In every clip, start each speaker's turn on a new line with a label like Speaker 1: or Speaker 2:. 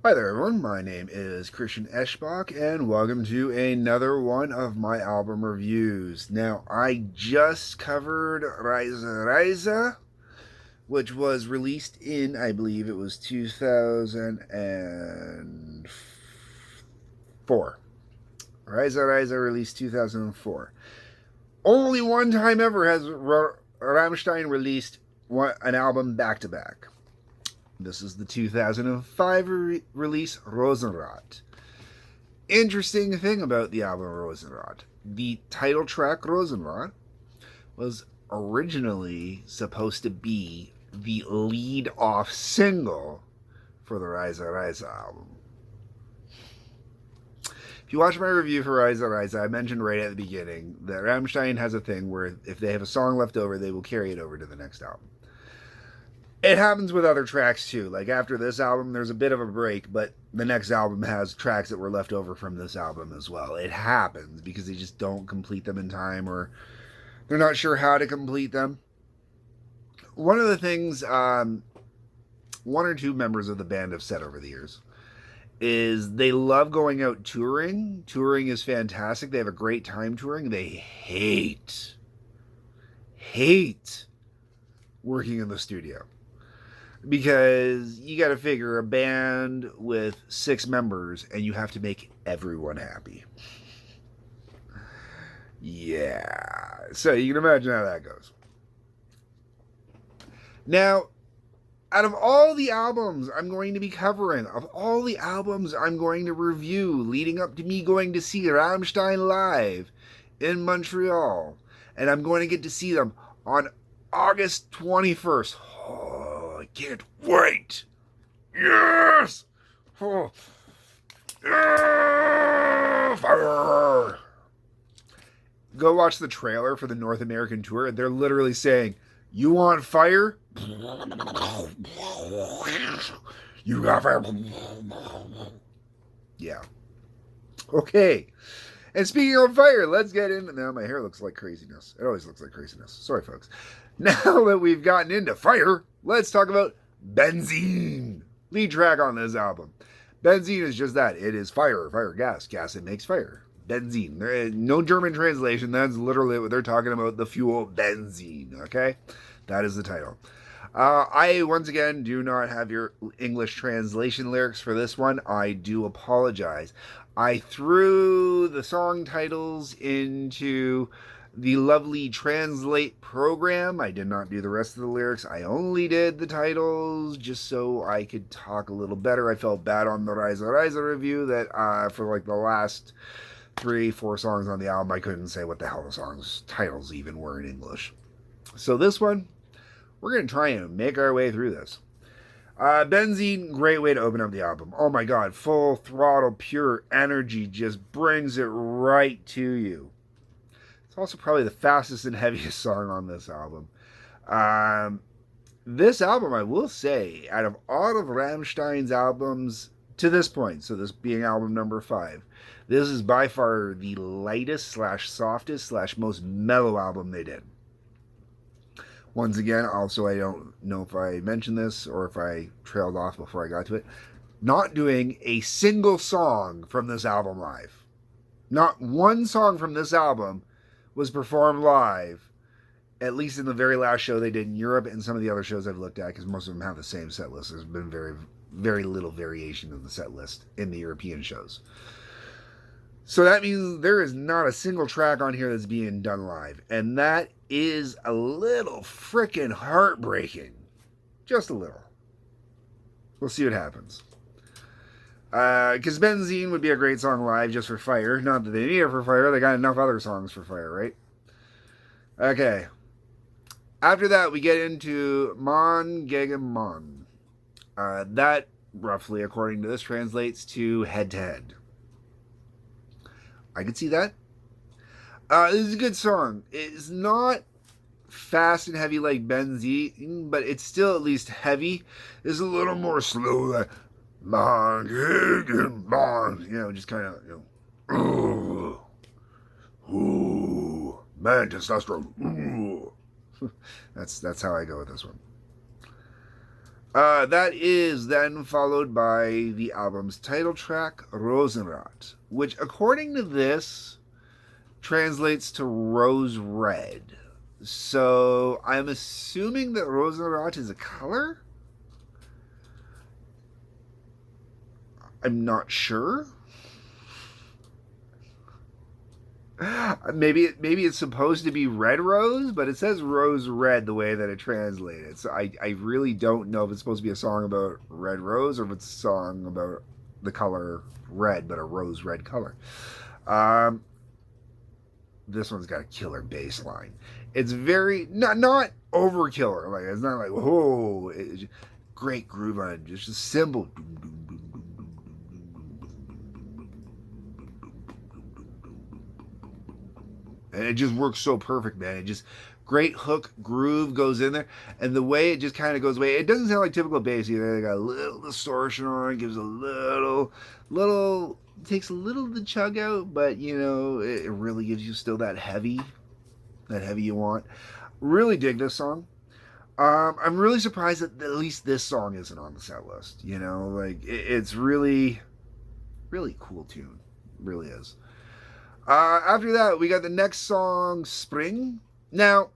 Speaker 1: Hi there, everyone. My name is Christian Eschbach, and welcome to another one of my album reviews. Now, I just covered Reise, which was released in, I believe it was 2004. Reise released 2004. Only one time ever has Rammstein released an album back to back. This is the 2005 release, Rosenrot. Interesting thing about the album Rosenrot. The title track, Rosenrot, was originally supposed to be the lead-off single for the Reise album. If you watch my review for Reise, I mentioned right at the beginning that Rammstein has a thing where if they have a song left over, they will carry it over to the next album. It happens with other tracks too. Like after this album, there's a bit of a break, but the next album has tracks that were left over from this album as well. It happens because they just don't complete them in time, or they're not sure how to complete them. One of the things one or two members of the band have said over the years is they love going out touring. Touring is fantastic. They have a great time touring. They hate working in the studio. Because you got to figure a band with 6 members and you have to make everyone happy. Yeah. So you can imagine how that goes. Now, out of all the albums I'm going to be covering, of all the albums I'm going to review leading up to me going to see Rammstein live in Montreal, and I'm going to get to see them on August 21st. I can't wait. Yes. Oh. Yeah. Fire. Go watch the trailer for the North American tour. They're literally saying, "You want fire? You got fire." Yeah. Okay. And speaking of fire, let's get into... Now my hair looks like craziness. It always looks like craziness. Sorry, folks. Now that we've gotten into fire, let's talk about Benzene. Lead track on this album. Benzene is just that. It is fire. Fire, gas. Gas, it makes fire. Benzene. There is no German translation. That's literally what they're talking about. The fuel benzene. Okay? That is the title. I, once again, do not have your English translation lyrics for this one. I do apologize. I threw the song titles into the lovely Translate program. I did not do the rest of the lyrics. I only did the titles just so I could talk a little better. I felt bad on the Reise review that for like the last 3-4 songs on the album, I couldn't say what the hell the songs' titles even were in English. So this one, we're going to try and make our way through this. Benzene, great way to open up the album. Oh my god, full throttle, pure energy, just brings it right to you. It's also probably the fastest and heaviest song on this album. This album, I will say, out of all of Rammstein's albums to this point, so this being album number 5, this is by far the lightest / softest / most mellow album they did. Once again, also, I don't know if I mentioned this or if I trailed off before I got to it, not doing a single song from this album live. Not one song from this album was performed live, at least in the very last show they did in Europe and some of the other shows I've looked at, because most of them have the same set list. There's been very, very little variation in the set list in the European shows. So that means there is not a single track on here that's being done live. And that is a little freaking heartbreaking. Just a little. We'll see what happens. Because Benzene would be a great song live just for fire. Not that they need it for fire. They got enough other songs for fire, right? Okay. After that, we get into Mon gegen Mon. That, roughly, according to this, translates to head to head. I could see that. This is a good song. It's not fast and heavy like Benzene, but it's still at least heavy. It's a little more slow, like Mon, just kind of, ooh, man, testosterone. Ooh. That's how I go with this one. That is then followed by the album's title track, Rosenrot, which, according to this, translates to rose red. So I'm assuming that Rosenrot is a color? I'm not sure. Maybe it's supposed to be red rose, but it says rose red the way that it translated. So I really don't know if it's supposed to be a song about red rose or if it's a song about the color red, but a rose red color. This one's got a killer bass line. It's very not overkiller. Like it's not like whoa. It's great groove on it. Just a cymbal. And it just works so perfect, man. It just great hook groove goes in there, and the way it just kind of goes away. It doesn't sound like typical bass either. They got a little distortion on it, gives a little takes a little of the chug out, but you know it really gives you still that heavy you want. Really dig this song. I'm really surprised that at least this song isn't on the set list. You know, like it's really cool tune, really is. After that, we got the next song, Spring. Now,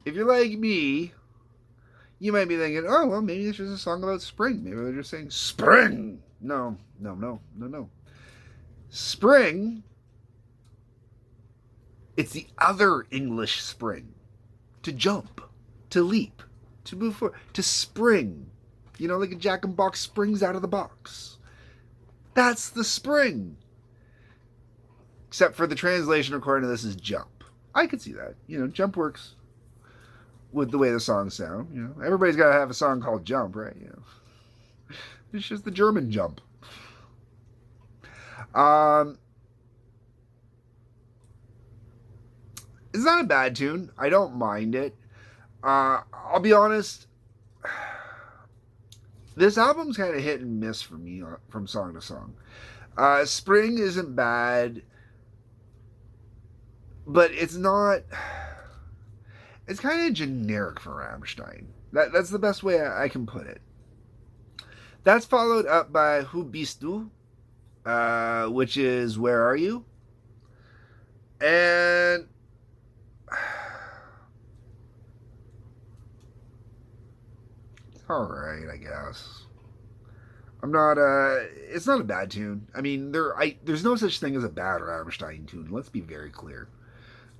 Speaker 1: if you're like me, you might be thinking, oh, well, maybe it's just a song about spring. Maybe they're just saying spring. No. Spring, it's the other English spring. To jump, to leap, to move forward, to spring. You know, like a jack-in-box springs out of the box. That's the spring. Except for the translation according to this is jump. I could see that. You know, jump works with the way the songs sound. You know, everybody's got to have a song called Jump, right? You know, it's just the German jump. It's not a bad tune. I don't mind it. I'll be honest. This album's kind of hit and miss for me from song to song. Spring isn't bad. But it's not. It's kind of generic for Rammstein. That's the best way I can put it. That's followed up by Who Bist Du, which is Where Are You? And it's alright, I guess. I'm not. It's not a bad tune. I mean, there's no such thing as a bad Rammstein tune. Let's be very clear.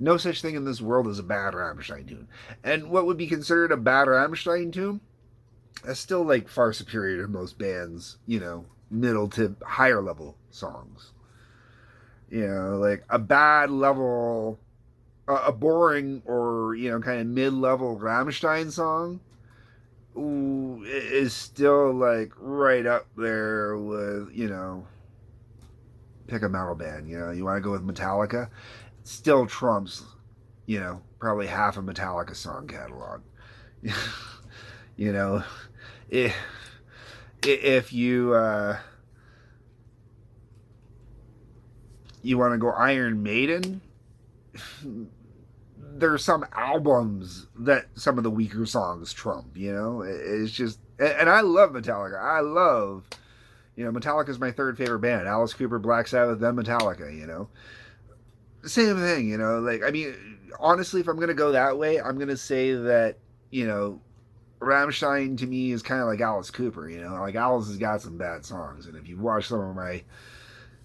Speaker 1: No such thing in this world as a bad Rammstein tune. And what would be considered a bad Rammstein tune is still like far superior to most bands, you know, middle to higher level songs. You know, like a bad level, a boring or, you know, kind of mid-level Rammstein song is still like right up there with, you know, pick a metal band. You know, you want to go with Metallica? Still trumps, you know, probably half a Metallica song catalog. You know, if you you want to go Iron Maiden, there are some albums that some of the weaker songs trump. You know, it's just, and I love Metallica. I love, you know, Metallica's my third favorite band. Alice Cooper, Black Sabbath, then Metallica. You know. Same thing, you know, like, I mean, honestly, if I'm going to go that way, I'm going to say that, you know, Rammstein to me is kind of like Alice Cooper, you know, like Alice has got some bad songs. And if you've watched some of my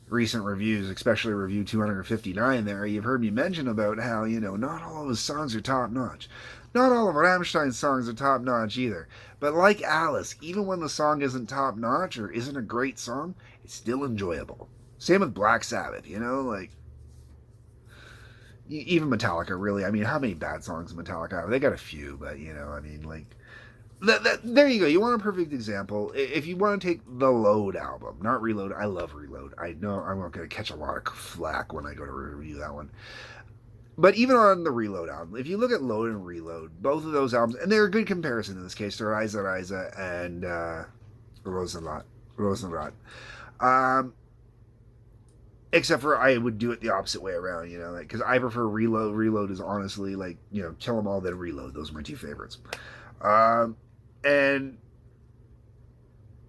Speaker 1: recent reviews, especially review 259 there, you've heard me mention about how, you know, not all of his songs are top notch. Not all of Rammstein's songs are top notch either. But like Alice, even when the song isn't top notch or isn't a great song, it's still enjoyable. Same with Black Sabbath, you know, like, even Metallica, really. I mean, how many bad songs Metallica have? They got a few, but, you know, I mean, like, there you go. You want a perfect example. If you want to take the Load album, not Reload. I love Reload. I know I'm not going to catch a lot of flack when I go to review that one. But even on the Reload album, if you look at Load and Reload, both of those albums, and they're a good comparison in this case to Reise, and Rosenrot. Except for I would do it the opposite way around, you know, because I prefer Reload. Reload is honestly like, you know, Kill 'Em All, then Reload. Those are my two favorites. And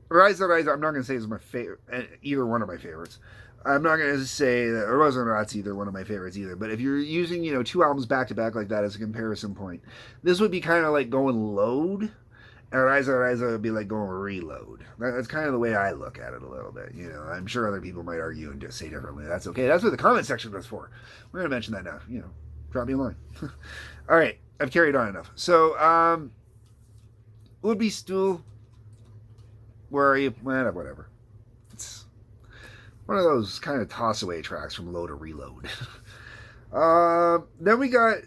Speaker 1: Reise, I'm not going to say is my favorite, either one of my favorites. I'm not going to say that Rosenrot's either one of my favorites either. But if you're using, two albums back to back like that as a comparison point, this would be kind of like going load, and Reise would be like going reload. That's kind of the way I look at it a little bit. I'm sure other people might argue and just say differently. That's okay. That's what the comment section was for. We're going to mention that now. Drop me a line. All right. I've carried on enough. So, would be stool. Where are you? Whatever. It's one of those kind of toss away tracks from Load to Reload. Then we got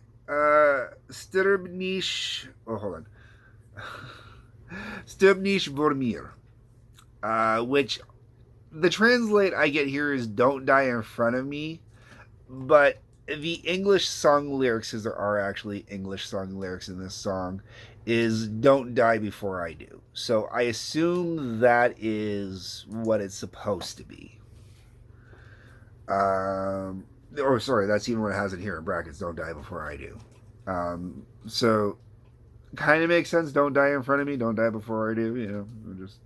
Speaker 1: Strbnish. Oh, hold on. Strbnish Vormir, which the translate I get here is "Don't die in front of me," but the English song lyrics, because there are actually English song lyrics in this song, is "Don't die before I do." So I assume that is what it's supposed to be. That's even what it has it here in brackets. "Don't die before I do." So kind of makes sense. Don't die in front of me. Don't die before I do. Just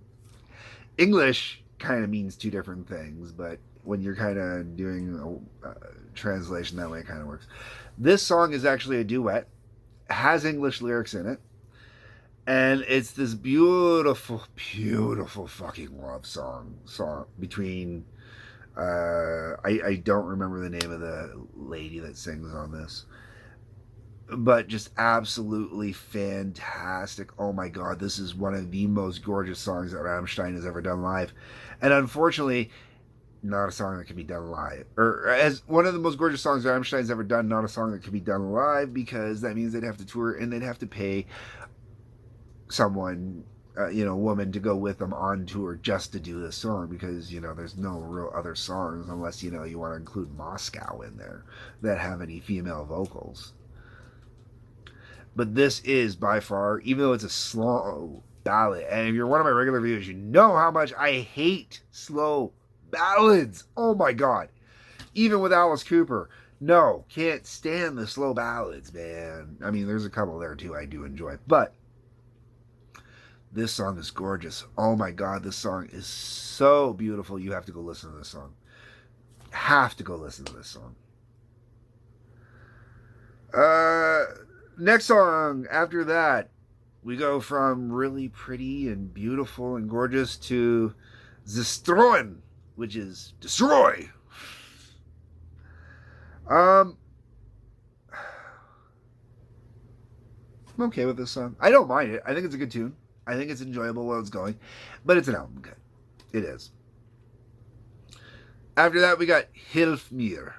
Speaker 1: English kind of means two different things, but when you're kind of doing a translation that way, it kind of works. This song is actually a duet. It has English lyrics in it. And it's this beautiful, beautiful fucking love song between, I don't remember the name of the lady that sings on this, but just absolutely fantastic. Oh my God, this is one of the most gorgeous songs that Rammstein has ever done live. And unfortunately, not a song that can be done live. Or as one of the most gorgeous songs Rammstein's ever done, not a song that can be done live, because that means they'd have to tour and they'd have to pay someone, a woman, to go with them on tour just to do this song, because there's no real other songs unless you want to include Moscow in there that have any female vocals. But this is by far, even though it's a slow ballad, and if you're one of my regular viewers, you know how much I hate slow ballads. Oh my God. Even with Alice Cooper, no, can't stand the slow ballads, man. I mean, there's a couple there too I do enjoy, but this song is gorgeous. Oh my God, this song is so beautiful. You have to go listen to this song. Have to go listen to this song. Next song after that, we go from really pretty and beautiful and gorgeous to Zestroen, which is destroy. I'm okay with this song. I don't mind it. I think it's a good tune. I think it's enjoyable while it's going, but it's an album cut. It is. After that, we got Hilf mir.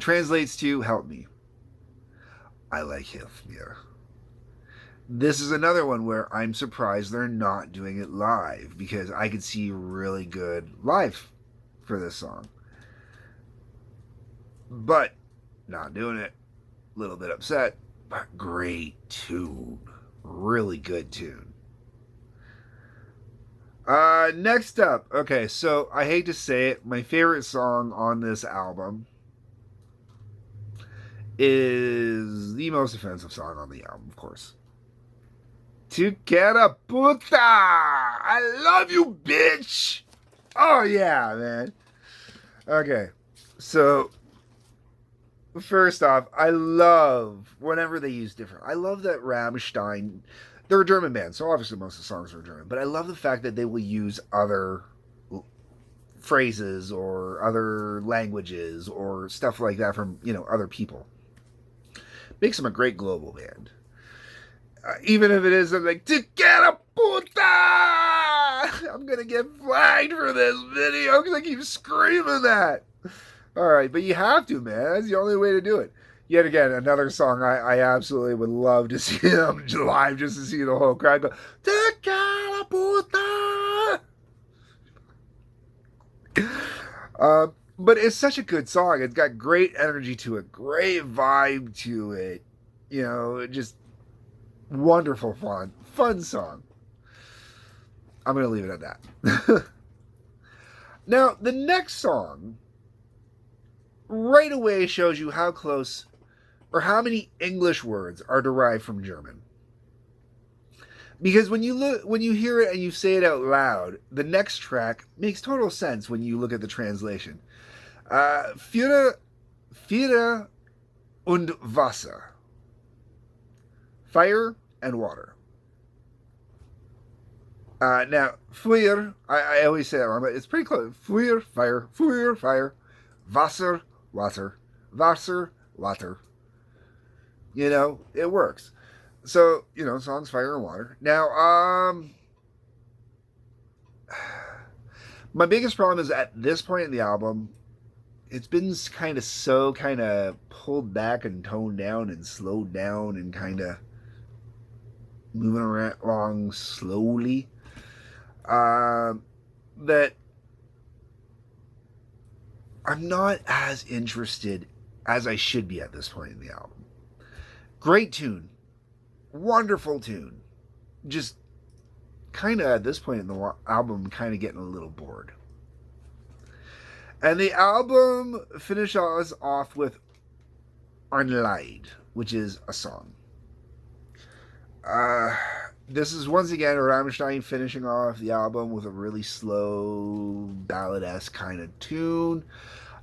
Speaker 1: Translates to help me. I like Hilf mir. This is another one where I'm surprised they're not doing it live, because I could see really good live for this song. But not doing it. A little bit upset, but great tune. Really good tune. Next up, okay, so I hate to say it, my favorite song on this album is the most offensive song on the album, of course. Tu cara puta! I love you, bitch! Oh yeah, man. Okay, so first off, I love whenever they use different. I love that Rammstein, they're a German band, so obviously most of the songs are German, but I love the fact that they will use other phrases or other languages or stuff like that from, other people. Makes them a great global band. Even if it is like, "Te quiero puta!" I'm gonna get flagged for this video because I keep screaming that. Alright, but you have to, man. That's the only way to do it. Yet again, another song I absolutely would love to see them live, just to see the whole crowd go, "Te quiero puta!" But it's such a good song. It's got great energy to it, great vibe to it. Just wonderful fun song. I'm going to leave it at that. Now, the next song right away shows you how close or how many English words are derived from German. Because when you hear it and you say it out loud, the next track makes total sense when you look at the translation. Feuer, Feuer und Wasser. Fire and water. Now, Feuer, I always say that wrong, but it's pretty close. Feuer, fire, Feuer, fire. Wasser, water. Wasser, water. You know, it works. So, you know, songs, fire, and water. Now, my biggest problem is at this point in the album, it's been kind of pulled back and toned down and slowed down and kind of moving along slowly. That I'm not as interested as I should be at this point in the album. Great tune. Wonderful tune. Just kind of at this point in the album, kind of getting a little bored. And the album finishes off with Unleid, which is a song. This is once again Rammstein finishing off the album with a really slow, ballad-esque kind of tune.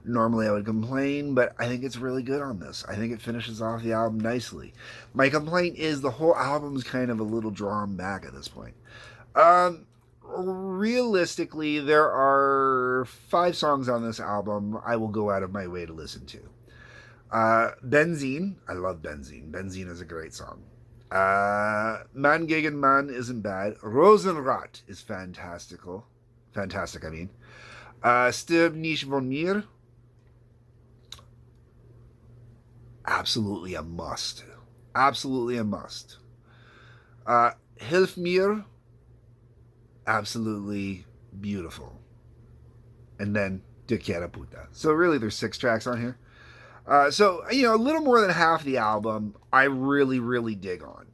Speaker 1: Normally I would complain, but I think it's really good on this. I think it finishes off the album nicely. My complaint is the whole album's kind of a little drawn back at this point. Realistically, there are 5 songs on this album I will go out of my way to listen to. Benzene, I love Benzene. Benzene is a great song. Mann gegen Mann isn't bad. Rosenrot is fantastic, I mean. Stirb nicht von mir. Absolutely a must. Absolutely a must. Hilf mir. Absolutely beautiful. And then De Quiera Puta. So really there's 6 tracks on here. So, you know, a little more than half the album I really, really dig on.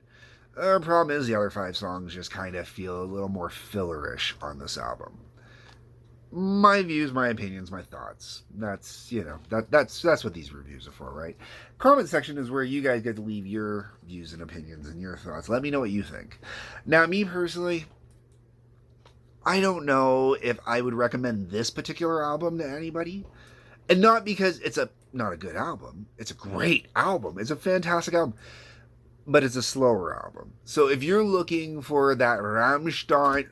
Speaker 1: The problem is the other 5 songs just kind of feel a little more fillerish on this album. My views, my opinions, my thoughts. That's, you know, that's what these reviews are for, right? Comment section is where you guys get to leave your views and opinions and your thoughts. Let me know what you think. Now, me personally, I don't know if I would recommend this particular album to anybody. And not because it's not a good album. It's a great album. It's a fantastic album. But it's a slower album. So if you're looking for that Rammstein,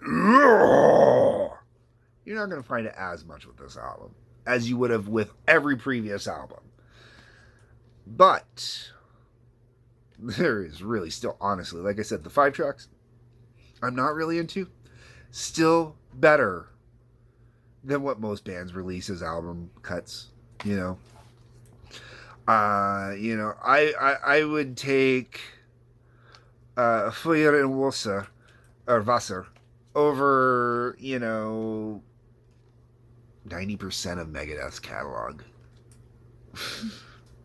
Speaker 1: you're not going to find it as much with this album as you would have with every previous album. But there is really still, honestly, like I said, the 5 tracks I'm not really into. Still better than what most bands release as album cuts, you know. I would take Feuer und Wasser, or Wasser, over, you know, 90% of Megadeth's catalog.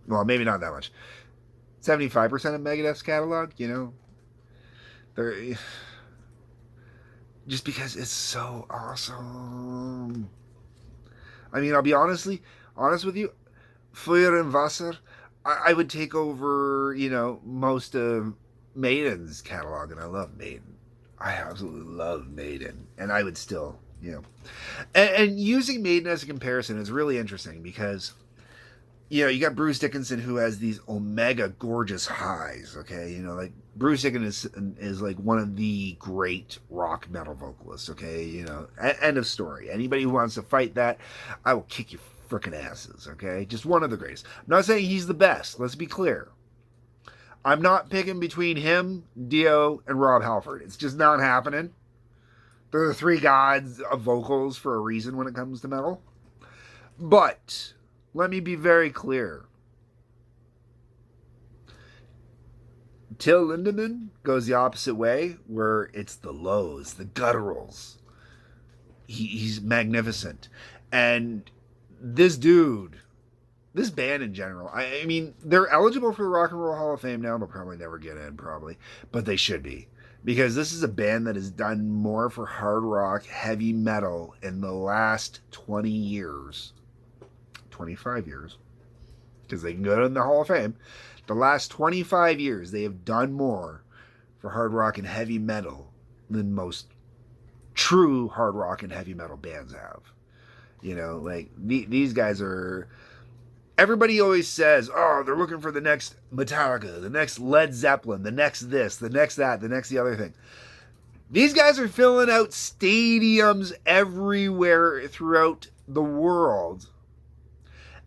Speaker 1: Well, maybe not that much. 75% of Megadeth's catalog, you know. They're... Just because it's so awesome. I mean, I'll be honest with you. Feuer und Wasser, I would take over, you know, most of Maiden's catalog, and I love Maiden. I absolutely love Maiden, and I would still, you know. And using Maiden as a comparison is really interesting because, you know, you got Bruce Dickinson who has these omega gorgeous highs, okay? You know, like, Bruce Dickinson is like one of the great rock metal vocalists, okay? You know, end of story. Anybody who wants to fight that, I will kick your frickin' asses, okay? Just one of the greatest. I'm not saying he's the best, let's be clear. I'm not picking between him, Dio, and Rob Halford. It's just not happening. They're the 3 gods of vocals for a reason when it comes to metal. But let me be very clear. Till Lindemann goes the opposite way, where it's the lows, the gutturals. He's magnificent. And this dude, this band in general, I mean, they're eligible for the Rock and Roll Hall of Fame now. They'll probably never get in, but they should be. Because this is a band that has done more for hard rock, heavy metal in the last 20 years. 25 years. Because they can go in the Hall of Fame. The last 25 years, they have done more for hard rock and heavy metal than most true hard rock and heavy metal bands have. You know, like these guys are. Everybody always says, "Oh, they're looking for the next Metallica, the next Led Zeppelin, the next this, the next that, the next the other thing." These guys are filling out stadiums everywhere throughout the world.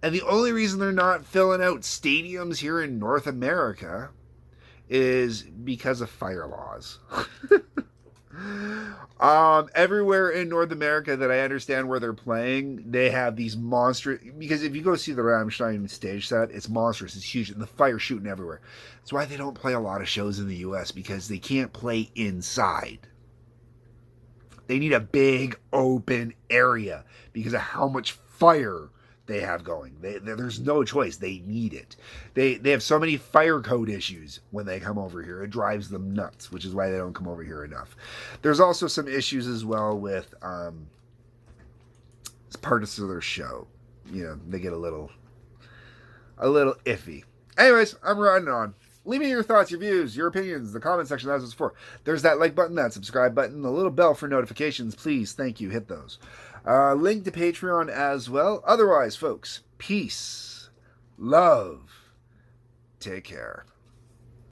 Speaker 1: And the only reason they're not filling out stadiums here in North America is because of fire laws. Everywhere in North America that I understand where they're playing, they have these monstrous. Because if you go see the Rammstein stage set, it's monstrous, it's huge, and the fire's shooting everywhere. That's why they don't play a lot of shows in the U.S. because they can't play inside. They need a big open area because of how much fire they have going. There's no choice. They need it. They have so many fire code issues when they come over here. It drives them nuts, which is why they don't come over here enough. There's also some issues as well with parts of their show. You know, they get a little iffy. Anyways, I'm running on. Leave me your thoughts, your views, your opinions in the comment section as before. There's that like button, that subscribe button, the little bell for notifications. Please, thank you, hit those. Link to Patreon as well. Otherwise, folks, peace, love, take care.